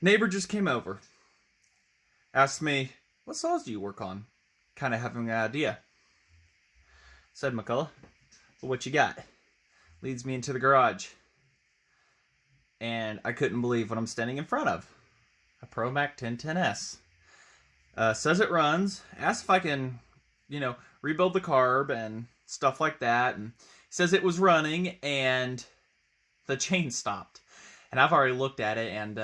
Neighbor just came over. Asked me, what saws do you work on? Kind of having an idea. Said McCulloch, well, what you got? Leads me into the garage. And I couldn't believe what I'm standing in front of. A ProMac 1010S. Says it runs. Asked if I can, rebuild the carb and stuff like that. And says it was running and the chain stopped. And I've already looked at it and,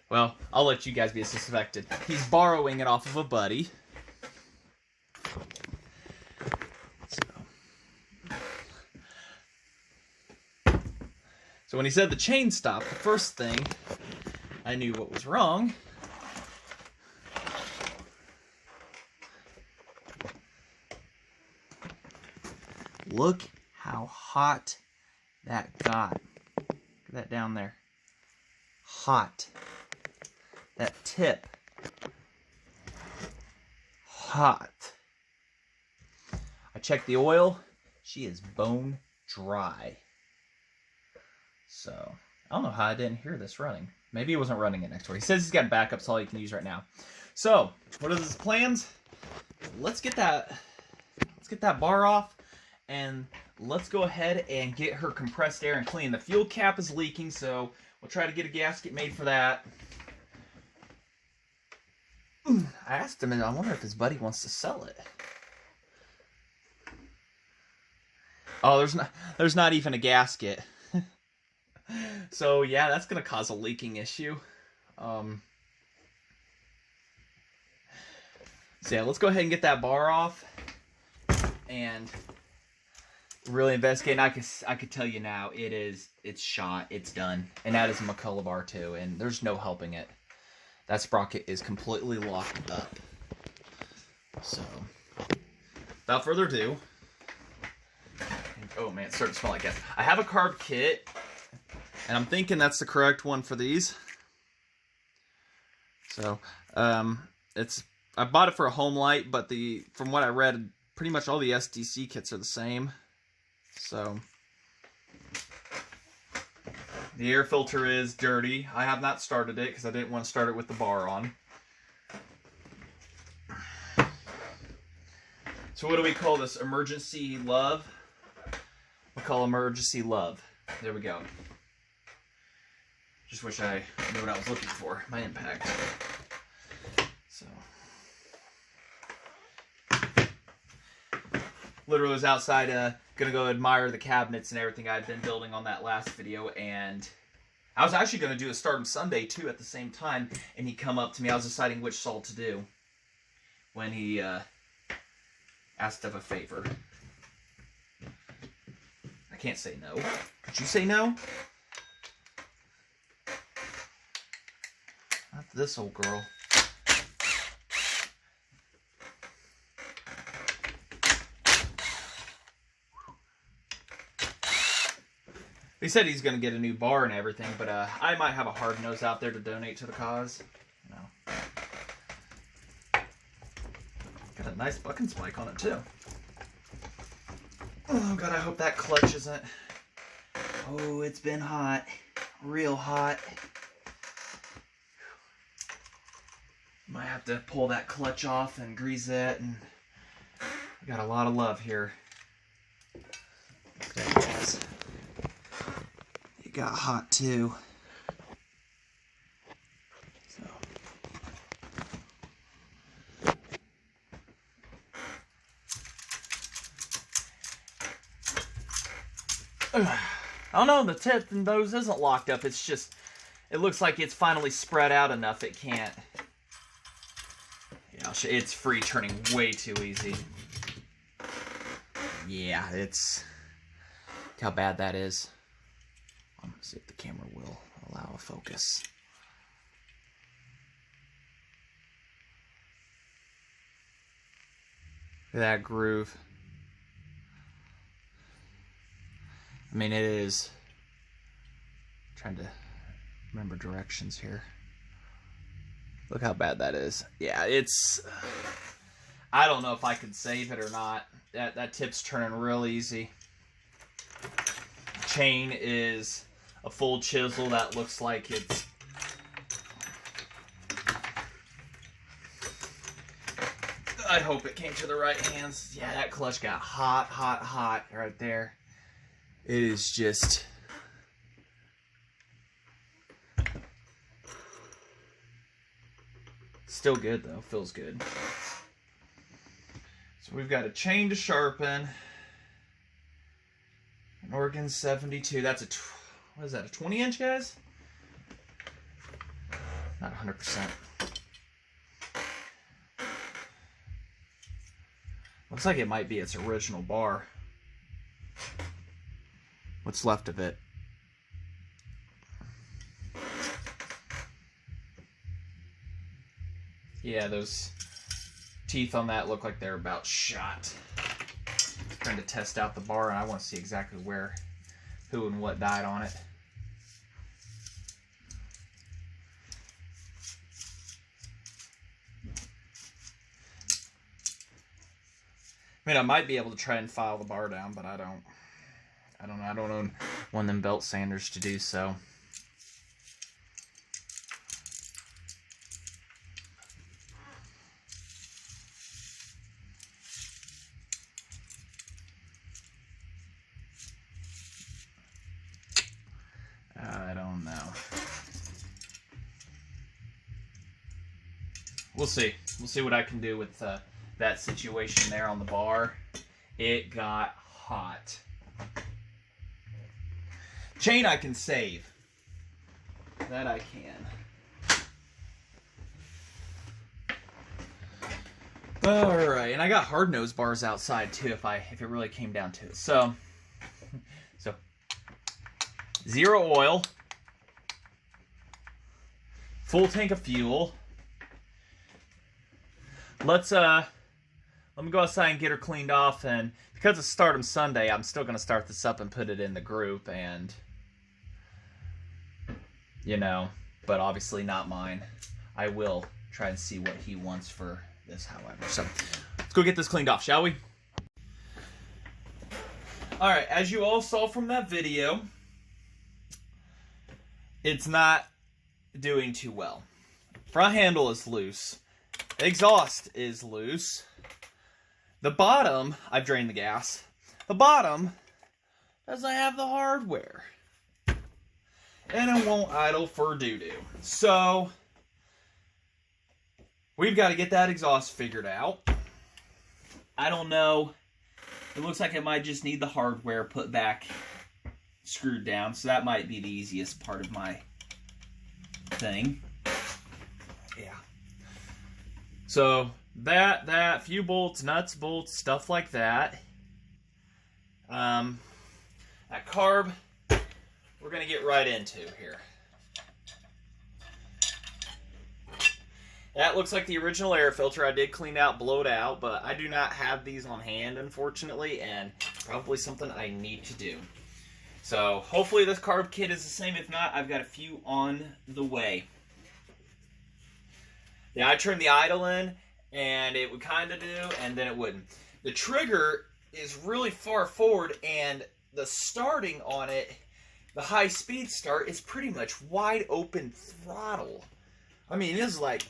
well, I'll let you guys be suspected. He's borrowing it off of a buddy. So when he said the chain stopped, the first thing I knew what was wrong. Look how hot that got. Look at that down there. Hot. That tip. Hot. I checked the oil. She is bone dry. So, I don't know how I didn't hear this running. Maybe he wasn't running it next door. He says he's got a backup, so all he can use right now. So, what are his plans? Let's get that bar off, and let's go ahead and get her compressed air and clean. The fuel cap is leaking, so we'll try to get a gasket made for that. I asked him, and I wonder if his buddy wants to sell it. Oh, there's not even a gasket. So yeah, that's gonna cause a leaking issue. So yeah, let's go ahead and get that bar off and really investigate. And I could tell you now, it's shot, it's done, and that is a McCulloch bar too, and there's no helping it. That sprocket is completely locked up. So without further ado, oh man, it's starting to smell like gas. I have a carb kit. And I'm thinking that's the correct one for these. So, I bought it for a home light, but from what I read, pretty much all the SDC kits are the same. So, the air filter is dirty. I have not started it because I didn't want to start it with the bar on. So what do we call this? Emergency love? We'll call emergency love. There we go. Just wish I knew what I was looking for. My impact. So. Literally was outside, gonna go admire the cabinets and everything I'd been building on that last video, and I was actually gonna do a Start 'em Sunday too at the same time, and he come up to me. I was deciding which saw to do when he asked of a favor. I can't say no. Could you say no? Not this old girl. He said he's going to get a new bar and everything, but I might have a hard nose out there to donate to the cause. No. Got a nice bucking spike on it too. Oh god, I hope that clutch isn't... Oh, it's been hot. Real hot. Might have to pull that clutch off and grease it, and I got a lot of love here. There it is. It got hot too. So. I don't know, the tip in those isn't locked up. It's just, it looks like it's finally spread out enough it can't. It's free turning way too easy. Yeah, it's... Look how bad that is. I'm gonna see if the camera will allow a focus. Look at that groove. I mean, it is... I'm trying to remember directions here. Look how bad that is. Yeah, it's... I don't know if I could save it or not. That tip's turning real easy. Chain is a full chisel that looks like it's I hope it came to the right hands. Yeah, that clutch got hot, hot, hot right there. It is just... Still good though, feels good. So we've got a chain to sharpen. An Oregon 72. That's a, what is that, a 20-inch, guys? Not 100%. Looks like it might be its original bar. What's left of it. Yeah, those teeth on that look like they're about shot. Trying to test out the bar, and I want to see exactly where, who and what died on it. I mean, I might be able to try and file the bar down, but I don't know. I don't own one of them belt sanders to do so. I don't know. We'll see. We'll see what I can do with that situation there on the bar. It got hot. Chain I can save. That I can. Alright, and I got hard nose bars outside too if it really came down to it. So 0 oil. Full tank of fuel. Let me go outside and get her cleaned off, and because it's Stardom Sunday, I'm still going to start this up and put it in the group, and, you know, but obviously not mine. I will try and see what he wants for this, however. So, let's go get this cleaned off, shall we? Alright, as you all saw from that video, it's not doing too well. Front handle is loose. Exhaust is loose. The bottom, I've drained the gas. The bottom doesn't have the hardware. And it won't idle for doo-doo. So, we've got to get that exhaust figured out. I don't know. It looks like it might just need the hardware put back, screwed down. So that might be the easiest part of my thing. Yeah. So, that, few bolts, nuts, bolts, stuff like that. That carb, we're going to get right into here. That looks like the original air filter. I did clean out, blowed out, but I do not have these on hand, unfortunately, and probably something I need to do. So, hopefully this carb kit is the same. If not, I've got a few on the way. Yeah, I turned the idle in, and it would kind of do, and then it wouldn't. The trigger is really far forward, and the starting on it, the high speed start, is pretty much wide open throttle. I mean, it was like,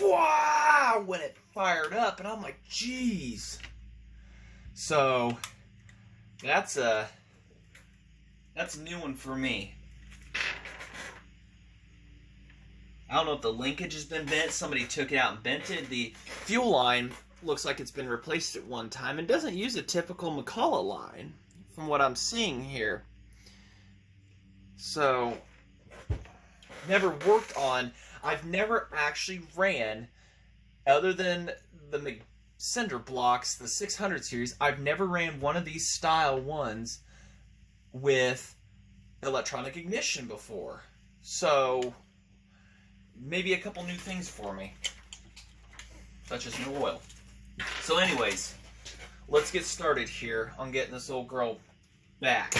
wow, when it fired up, and I'm like, geez. So, that's a new one for me. I don't know if the linkage has been bent. Somebody took it out and bent it. The fuel line looks like it's been replaced at one time and doesn't use a typical McCulloch line from what I'm seeing here. So, never worked on. I've never actually ran, other than the cinder blocks, the 600 series, I've never ran one of these style ones with electronic ignition before. So, maybe a couple new things for me, such as new oil. So anyways, let's get started here on getting this old girl back.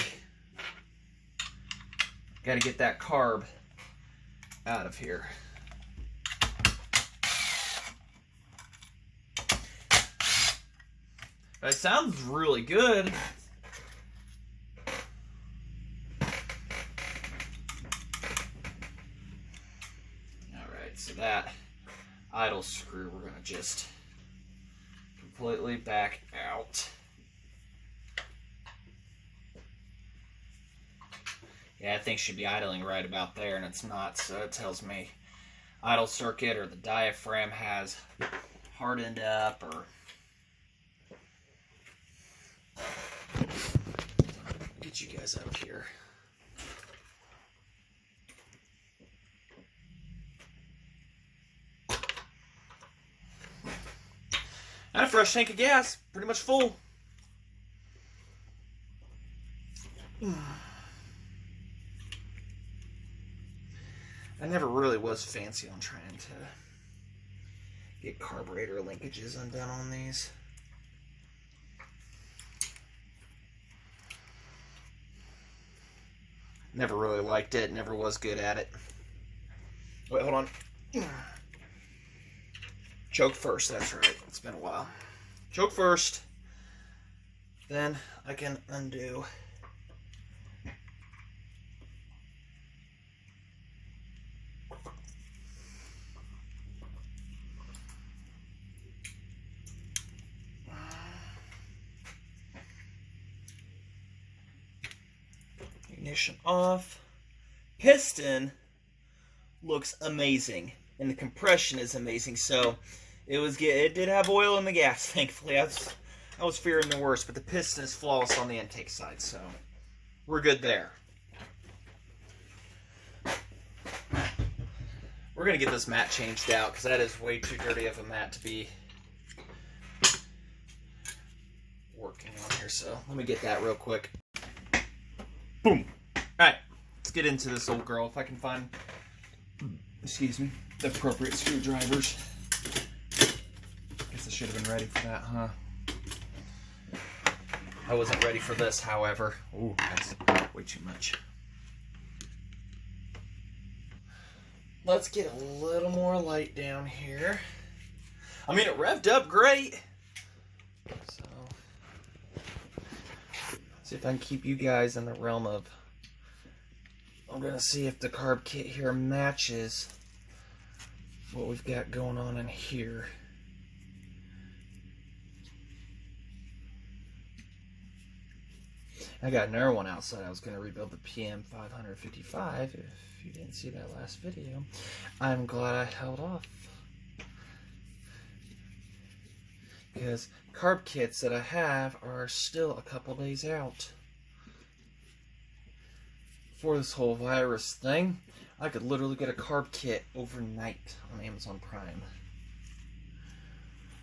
Got to get that carb out of here. That sounds really good. So that idle screw we're going to just completely back out. Yeah, that thing should be idling right about there, and it's not, so it tells me idle circuit or the diaphragm has hardened up, or get you guys up here. And a fresh tank of gas, pretty much full. I never really was fancy on trying to get carburetor linkages undone on these. Never really liked it, never was good at it. Wait, hold on. Choke first, that's right. It's been a while. Choke first, then I can undo. Ignition off. Piston looks amazing, and the compression is amazing. So it did have oil in the gas, thankfully. I was fearing the worst, but the piston is flawless on the intake side, so we're good there. We're gonna get this mat changed out because that is way too dirty of a mat to be working on here. So let me get that real quick. Boom. All right, let's get into this old girl if I can find, excuse me, the appropriate screwdrivers. Guess I should have been ready for that, huh? I wasn't ready for this, however. Ooh, that's way too much. Let's get a little more light down here. I mean, it revved up great. So, see if I can keep you guys in the realm of, I'm going to see if the carb kit here matches what we've got going on in here. I got another one outside. I was going to rebuild the PM 555. If you didn't see that last video, I'm glad I held off. Because carb kits that I have are still a couple days out. For this whole virus thing, I could literally get a carb kit overnight on Amazon Prime.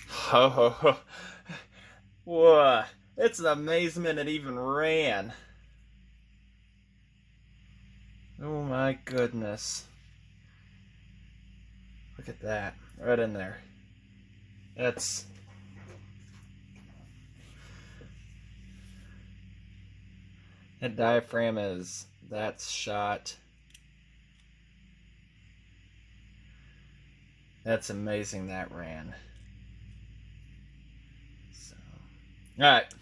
Ho ho ho. What? It's an amazement it even ran. Oh my goodness. Look at that. Right in there. That diaphragm that's shot. That's amazing that ran. So, alright.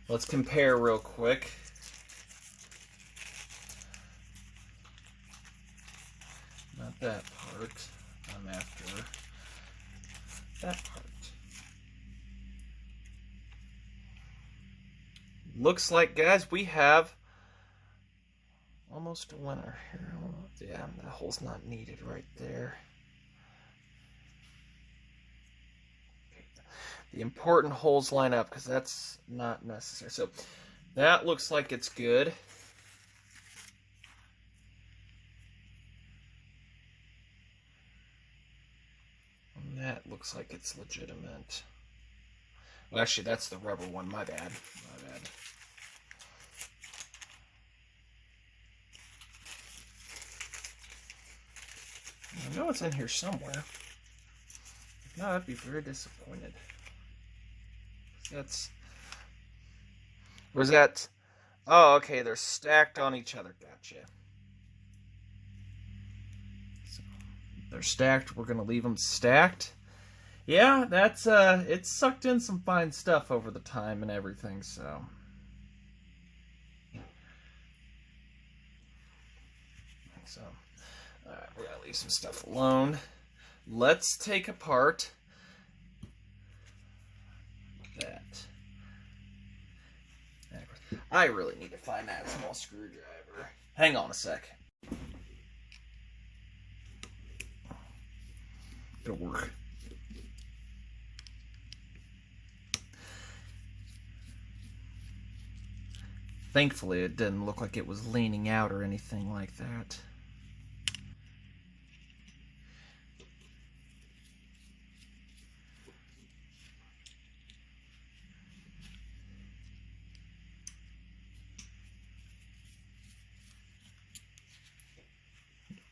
Let's compare real quick. Not that part. I'm after that part. Looks like, guys, we have almost a winner here. Yeah, that hole's not needed right there. The important holes line up because that's not necessary. So that looks like it's good. And that looks like it's legitimate. Well, actually, that's the rubber one. My bad. My bad. I know it's in here somewhere. If not, I'd be very disappointed. Where's that? Oh, okay, they're stacked on each other. Gotcha. So, they're stacked. We're gonna leave them stacked. Yeah, that's it's sucked in some fine stuff over the time and everything. So, all right, we gotta leave some stuff alone. let's take apart that. I really need to find that small screwdriver. Hang on a sec. It'll work. Thankfully, it didn't look like it was leaning out or anything like that.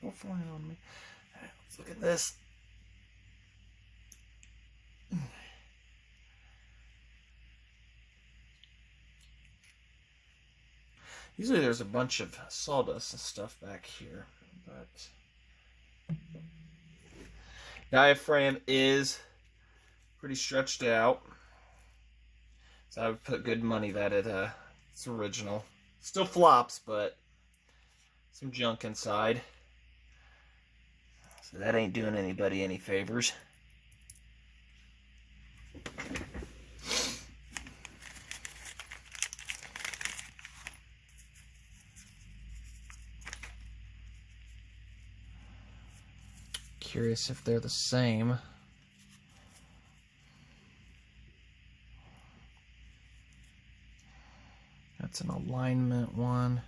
Go flying on me. All right, let's look at this. Usually there's a bunch of sawdust and stuff back here, but diaphragm is pretty stretched out. So I would put good money that it's original. Still flops, but some junk inside. So that ain't doing anybody any favors. Curious if they're the same. That's an alignment one.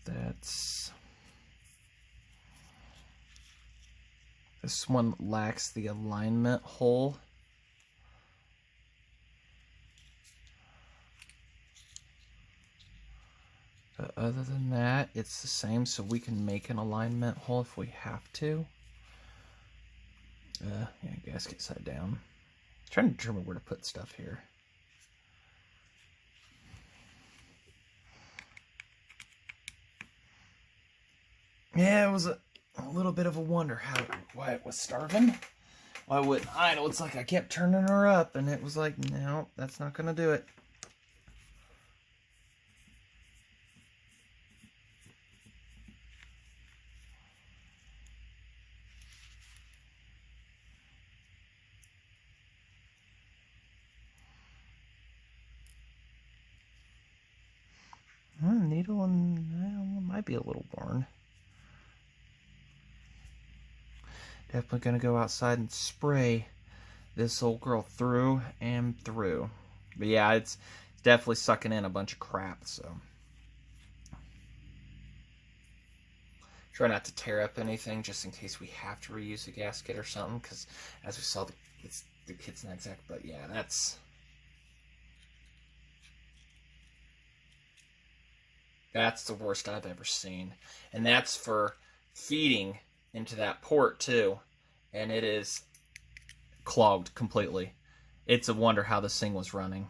This one lacks the alignment hole. But other than that, it's the same, so we can make an alignment hole if we have to. Yeah, gasket side down. I'm trying to determine where to put stuff here. Yeah, it was a little bit of a wonder why it was starving. Why wouldn't I know? It's like I kept turning her up, and it was like, no, that's not gonna do it. Needle and might be a little worn. Definitely gonna go outside and spray this old girl through and through. But yeah, it's definitely sucking in a bunch of crap, so. Try not to tear up anything just in case we have to reuse a gasket or something, because as we saw, the kit's not exact, but yeah, that's the worst I've ever seen. And that's for feeding into that port too, and it is clogged completely. It's a wonder how this thing was running.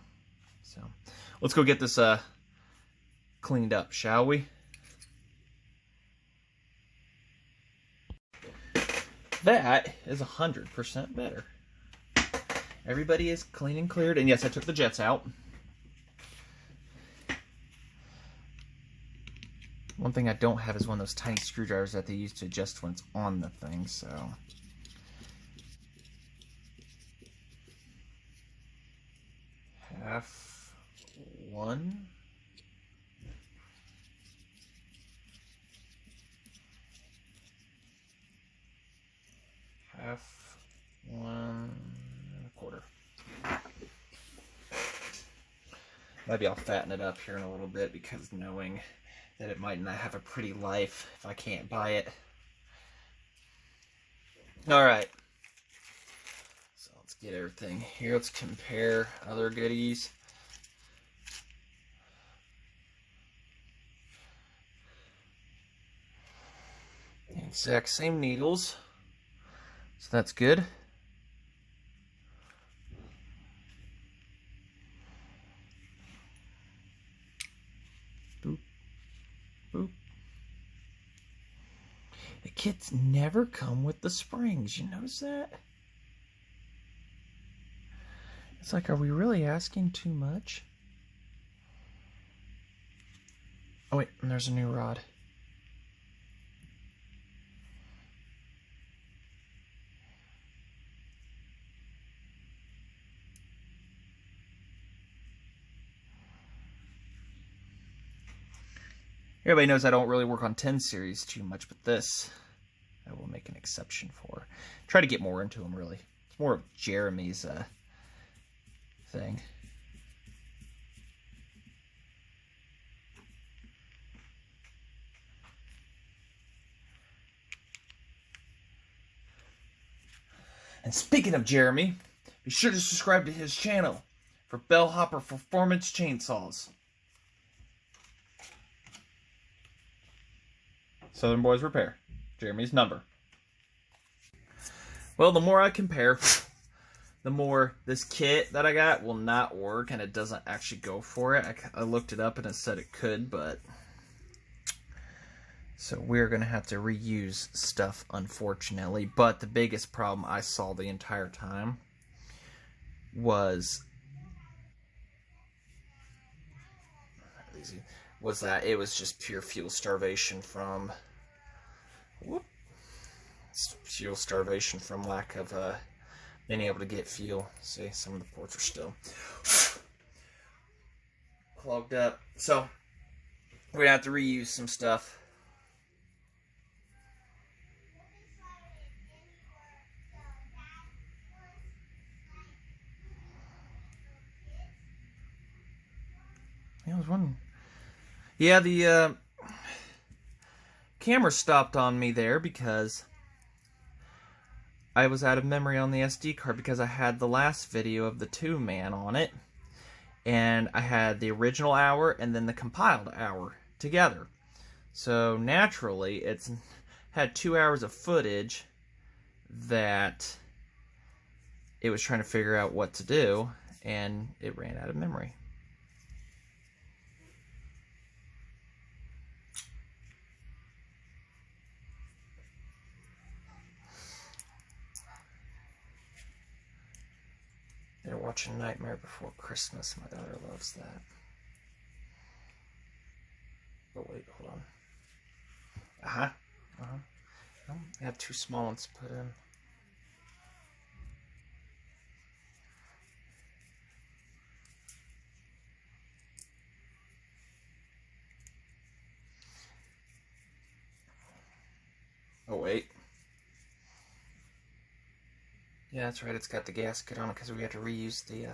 So let's go get this cleaned up, shall we? That is 100% better. Everybody is clean and cleared, and yes, I took the jets out. One thing I don't have is one of those tiny screwdrivers that they use to adjust when it's on the thing, so. Half one. Half one and a quarter. Maybe I'll fatten it up here in a little bit, because knowing that it might not have a pretty life if I can't buy it. Alright. So let's get everything here. Let's compare other goodies. The exact same needles. So that's good. Boop. Boop. The kits never come with the springs. You notice that? It's like, are we really asking too much? Oh wait, and there's a new rod. Everybody knows I don't really work on 10 series too much, but this I will make an exception for. Try to get more into them, really. It's more of Jeremy's thing. And speaking of Jeremy, be sure to subscribe to his channel for Bellhopper Performance Chainsaws. Southern Boys Repair. Jeremy's number. Well, the more I compare, the more this kit that I got will not work, and it doesn't actually go for it. I looked it up and it said it could, but... So we're going to have to reuse stuff, unfortunately. But the biggest problem I saw the entire time was that it was just pure fuel starvation from... fuel starvation from lack of being able to get fuel. See, some of the ports are still clogged up. So we're going to have to reuse some stuff. I was wondering. Yeah, the camera stopped on me there because I was out of memory on the SD card because I had the last video of the 2-man on it, and I had the original hour and then the compiled hour together. So naturally, it's had 2 hours of footage that it was trying to figure out what to do, and it ran out of memory. They're watching Nightmare Before Christmas. My daughter loves that. Oh, wait, hold on. Oh, I have 2 small ones to put in. Oh, wait. Yeah, that's right. It's got the gasket on it because we had to reuse the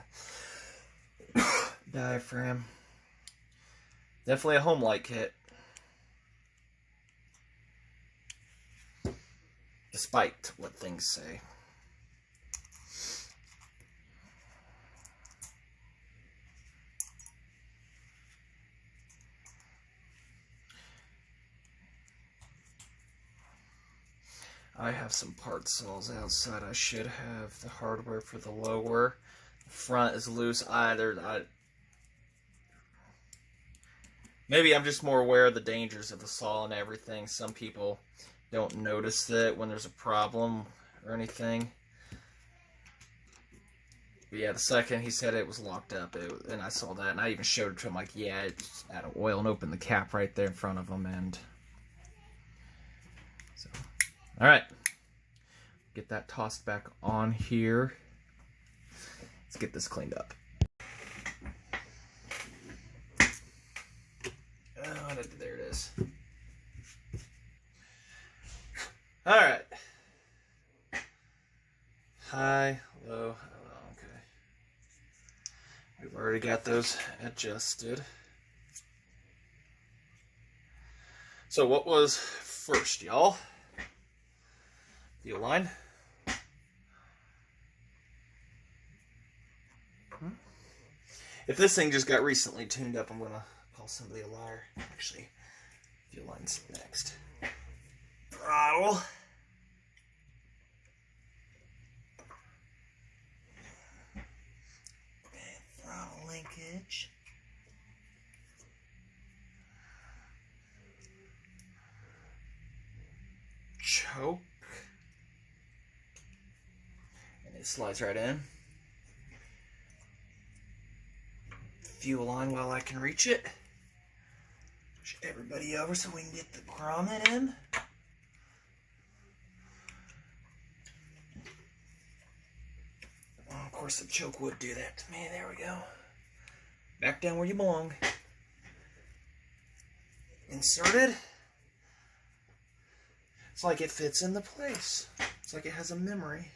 diaphragm. Definitely a home light kit. Despite what things say. I have some part saws outside. I should have the hardware for the lower. The front is loose. Maybe I'm just more aware of the dangers of the saw and everything. Some people don't notice that when there's a problem or anything. But yeah, the second he said it was locked up, and I saw that, and I even showed it to him, like, yeah, it's out of oil, and opened the cap right there in front of him, and so... Alright, get that tossed back on here. Let's get this cleaned up. Oh, there it is. Alright. High, low, okay. We've already got those adjusted. So what was first, y'all? Fuel line. If this thing just got recently tuned up, I'm going to call somebody a liar. Actually, fuel line's next. Throttle. Okay, throttle linkage. Choke. It slides right in. Fuel line while I can reach it. Push everybody over so we can get the grommet in. Well, of course the choke would do that to me. There we go. Back down where you belong. inserted. It's like it fits into place. It's like it has a memory.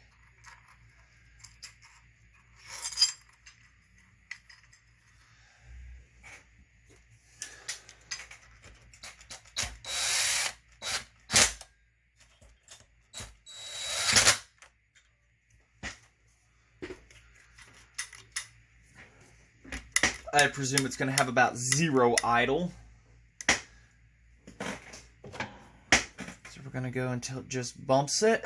I presume it's going to have about 0 idle. So we're going to go until it just bumps it.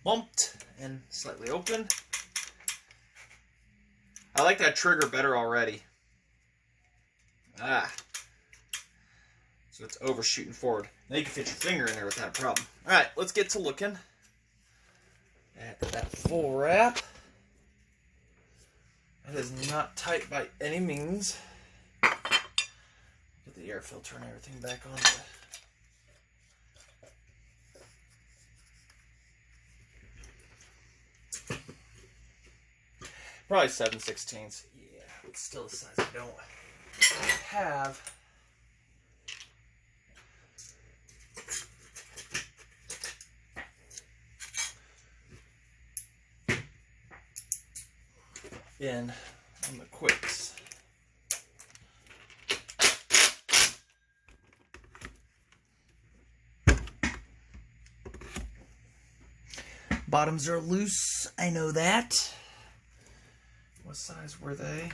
Bumped and slightly open. I like that trigger better already. Ah. So it's overshooting forward. Now you can fit your finger in there without a problem. Alright, let's get to looking at that full wrap. That is not tight by any means. Get the air filter and everything back on. Probably 7/16. Yeah, it's still the size I don't have. In on the quicks. Bottoms are loose, I know that. What size were they?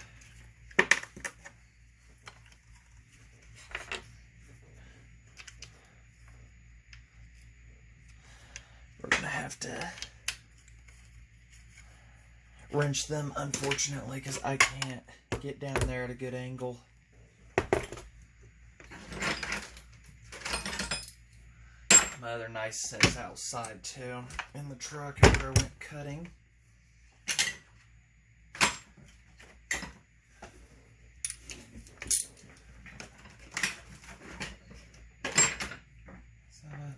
We're gonna have to wrench them, unfortunately, because I can't get down there at a good angle. My other nice set is outside too, in the truck after I went cutting.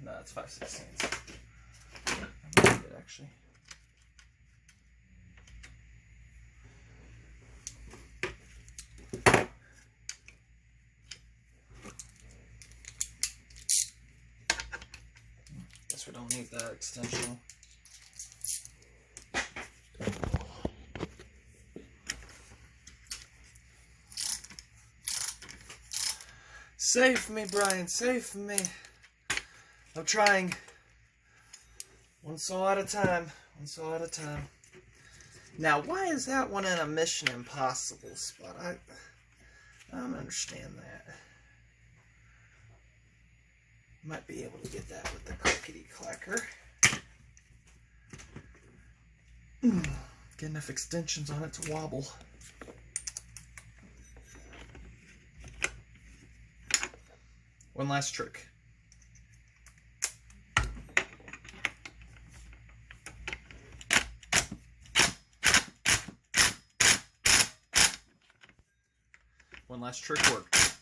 No, it's 5/16. I might get actually. Guess we don't need that extension. Save me, Brian, save me. I'm trying. One saw at a time. One saw at a time. Now, why is that one in a Mission Impossible spot? I don't understand that. Might be able to get that with the clickety clacker. Get enough extensions on it to wobble. One last trick. One last trick worked.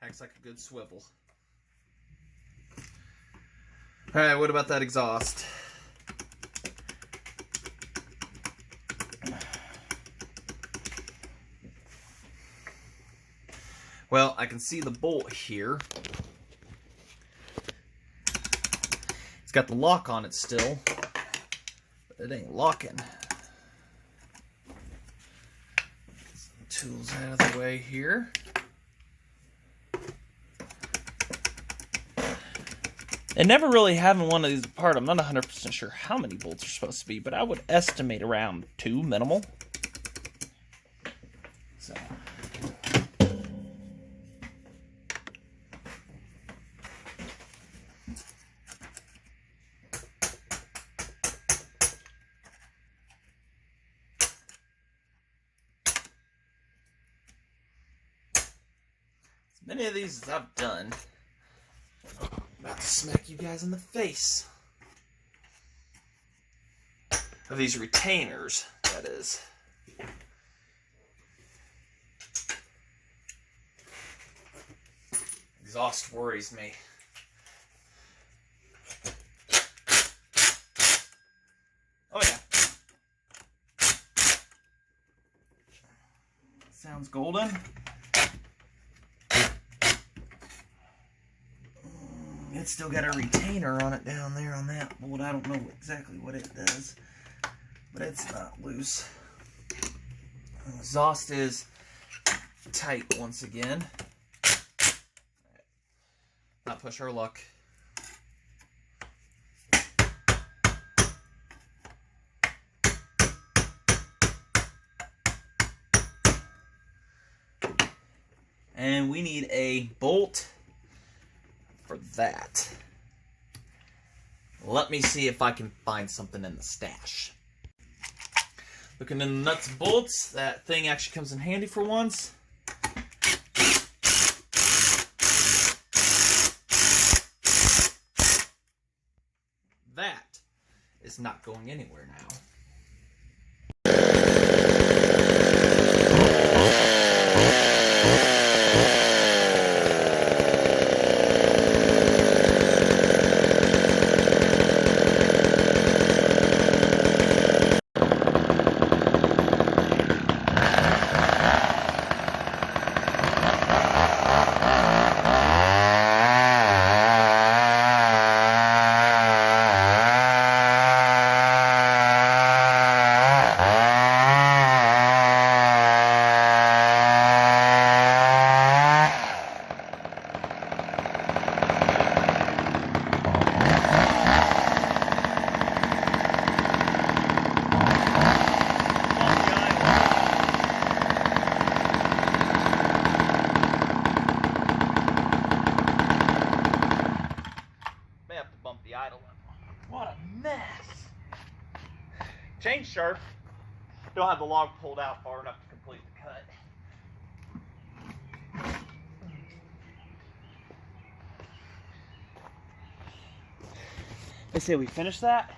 Acts like a good swivel. Alright, what about that exhaust? Well, I can see the bolt here. It's got the lock on it still, but it ain't locking. Tools out of the way here. And never really having one of these apart, I'm not 100% sure how many bolts are supposed to be, but I would estimate around 2 minimal. So. Many of these I've done. About to smack you guys in the face. of these retainers, that is. Exhaust worries me. Oh yeah. Sounds golden. It's still got a retainer on it down there on that bolt. I don't know exactly what it does, but it's not loose. Exhaust is tight once again. Not push our luck. And we need a bolt for that. Let me see if I can find something in the stash. Looking in the nuts and bolts, that thing actually comes in handy for once. That is not going anywhere now. What a mess. Chain sharp. Don't have the log pulled out far enough to complete the cut. Let's say we finish that.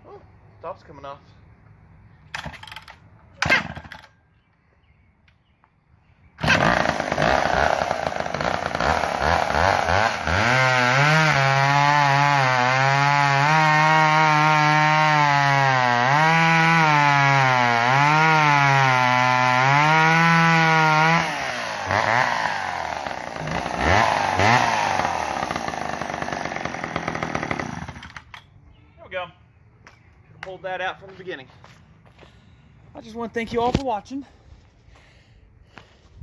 Oh, stop's coming off. Go. Should have pulled that out from the beginning. I just want to thank you all for watching.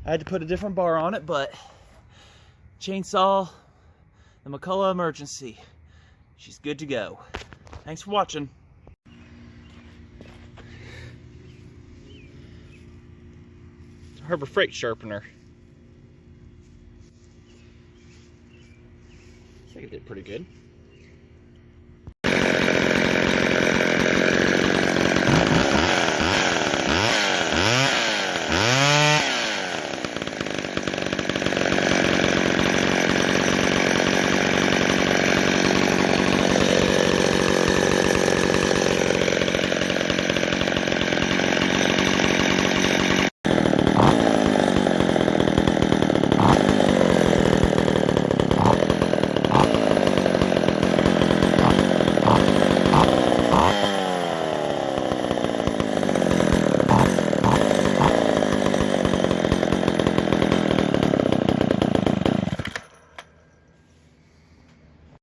I had to put a different bar on it, but chainsaw, the McCulloch Emergency. She's good to go. Thanks for watching. It's a Harbor Freight sharpener. I think it did pretty good.